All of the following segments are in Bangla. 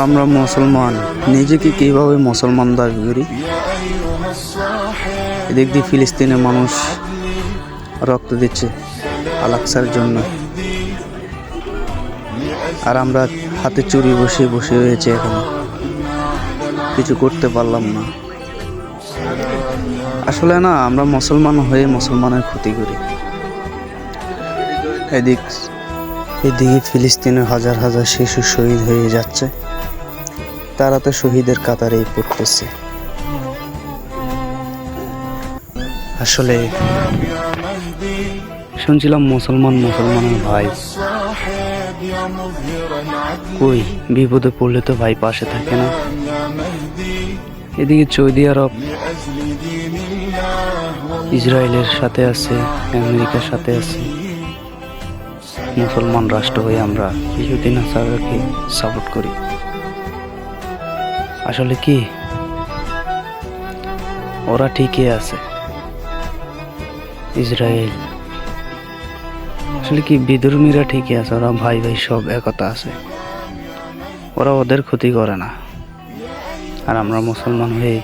আমরা মুসলমান, নিজেকে কিভাবে মুসলমান দাবি করি? এদিক দিয়ে ফিলিস্তিনের মানুষ রক্ত দিচ্ছে আল-আকসার জন্য, আর আমরা হাতে চুরি বসে বসে হয়েছে, এখন কিছু করতে পারলাম না। আসলে না, আমরা মুসলমান হয়ে মুসলমানের ক্ষতি করি। এদিকে ফিলিস্তিনের হাজার হাজার শিশু শহীদ হয়ে যাচ্ছে, তারা তো শহীদের কাতারেই পড়তেছে। আসলে শুনছিলাম মুসলমানের ভাই, কই বিপদে পড়লে তো ভাই পাশে থাকে না। এদিকে সৌদি আরব ইসরায়েলের সাথে আছে, আমেরিকার সাথে আছে। মুসলমান রাষ্ট্র হয়ে আমরা ইহুদি নাসারাকে সাপোর্ট করি। আসলে কি ওরা ঠিকই আছে, ইসরায়েল আসলে কি বিধর্মীরা ঠিকই আছে, ওরা ভাই ভাই সব একতা আছে, ওরা ওদের ক্ষতি করে না। আর আমরা মুসলমান হয়ে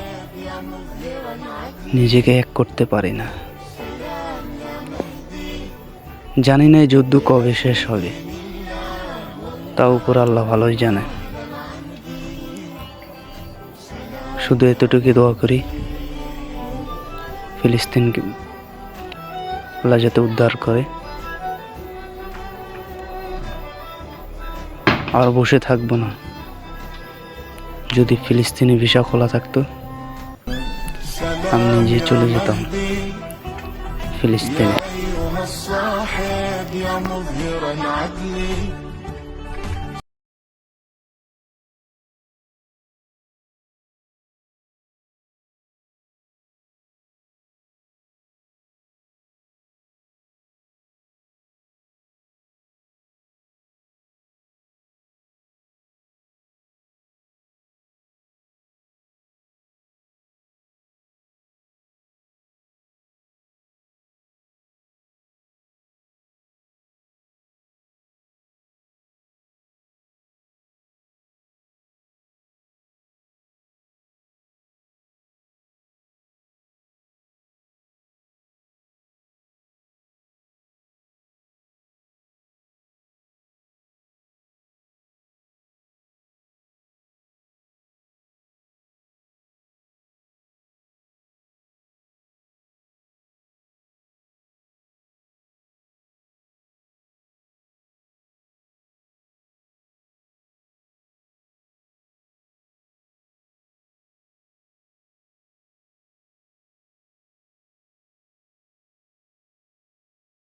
নিজেকে এক করতে পারি না। জানি না এই যুদ্ধ কবে শেষ হবে, তা উপর আল্লাহ ভালোই জানে। শুধু এতটুকু দোয়া করি, ফিলিস্তিনকে আল্লাহ যাতে উদ্ধার করে। আর বসে থাকবো না। যদি ফিলিস্তিনি ভিসা খোলা থাকতো, আমি নিজে চলে যেতাম ফিলিস্তিনে।